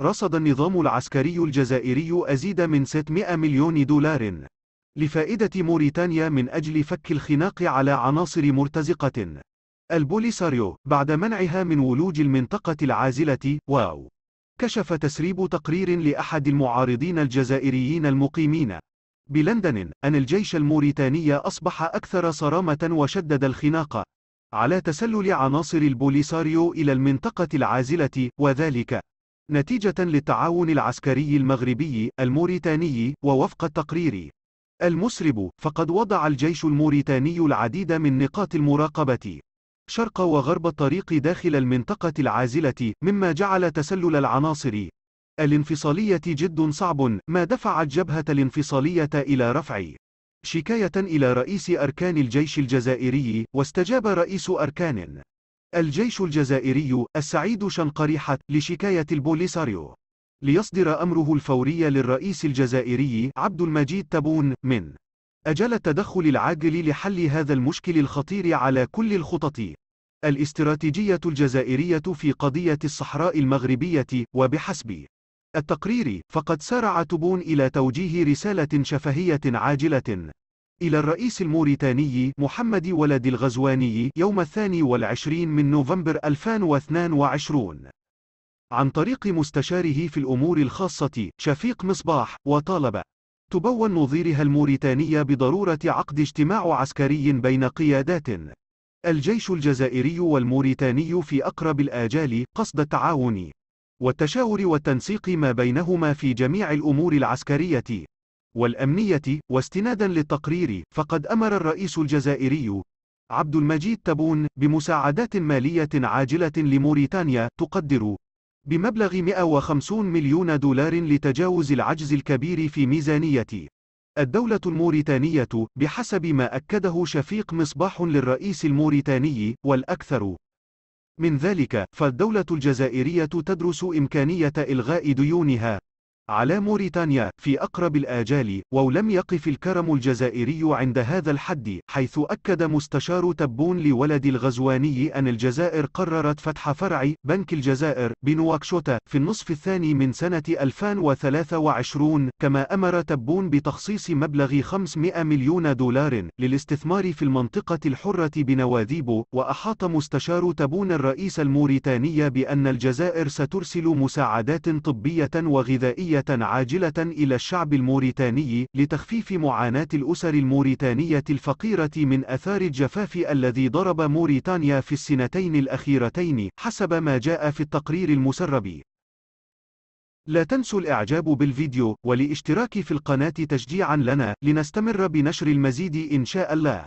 رصد النظام العسكري الجزائري أزيد من 600 مليون دولار لفائدة موريتانيا من أجل فك الخناق على عناصر مرتزقة البوليساريو بعد منعها من ولوج المنطقة العازلة. كشف تسريب تقرير لأحد المعارضين الجزائريين المقيمين بلندن أن الجيش الموريتاني أصبح أكثر صرامة وشدد الخناق على تسلل عناصر البوليساريو إلى المنطقة العازلة، وذلك نتيجة للتعاون العسكري المغربي الموريتاني. ووفق التقرير المسرب، فقد وضع الجيش الموريتاني العديد من نقاط المراقبة شرق وغرب الطريق داخل المنطقة العازلة، مما جعل تسلل العناصر الانفصالية جد صعب، ما دفع الجبهة الانفصالية إلى رفع شكاية إلى رئيس أركان الجيش الجزائري. واستجاب رئيس أركان الجيش الجزائري السعيد شنقريحة لشكاية البوليساريو، ليصدر أمره الفوري للرئيس الجزائري عبد المجيد تبون من أجل التدخل العاجل لحل هذا المشكل الخطير على كل الخطط الاستراتيجية الجزائرية في قضية الصحراء المغربية. وبحسب التقرير، فقد سارع تبون إلى توجيه رسالة شفهية عاجلة إلى الرئيس الموريتاني محمد ولد الغزواني يوم 22 من نوفمبر 2022 عن طريق مستشاره في الأمور الخاصة شفيق مصباح، وطالب تبون نظيرها الموريتانية بضرورة عقد اجتماع عسكري بين قيادات الجيش الجزائري والموريتاني في أقرب الآجال، قصد التعاون والتشاور والتنسيق ما بينهما في جميع الأمور العسكرية والأمنية. واستنادا للتقرير، فقد أمر الرئيس الجزائري عبد المجيد تبون بمساعدات مالية عاجلة لموريتانيا تقدر بمبلغ 150 مليون دولار لتجاوز العجز الكبير في ميزانية الدولة الموريتانية، بحسب ما أكده شفيق مصباح للرئيس الموريتاني. والأكثر من ذلك، فالدولة الجزائرية تدرس إمكانية إلغاء ديونها على موريتانيا في أقرب الآجال. ولم يقف الكرم الجزائري عند هذا الحد، حيث أكد مستشار تبون لولد الغزواني أن الجزائر قررت فتح فرع بنك الجزائر بنواكشوط في النصف الثاني من سنة 2023. كما أمر تبون بتخصيص مبلغ 500 مليون دولار للاستثمار في المنطقة الحرة بنواذيبو. وأحاط مستشار تبون الرئيس الموريتاني بأن الجزائر سترسل مساعدات طبية وغذائية عاجلة إلى الشعب الموريتاني لتخفيف معاناة الأسر الموريتانية الفقيرة من أثار الجفاف الذي ضرب موريتانيا في السنتين الأخيرتين، حسب ما جاء في التقرير المسرب. لا تنسوا الإعجاب بالفيديو والاشتراك في القناة تشجيعا لنا لنستمر بنشر المزيد إن شاء الله.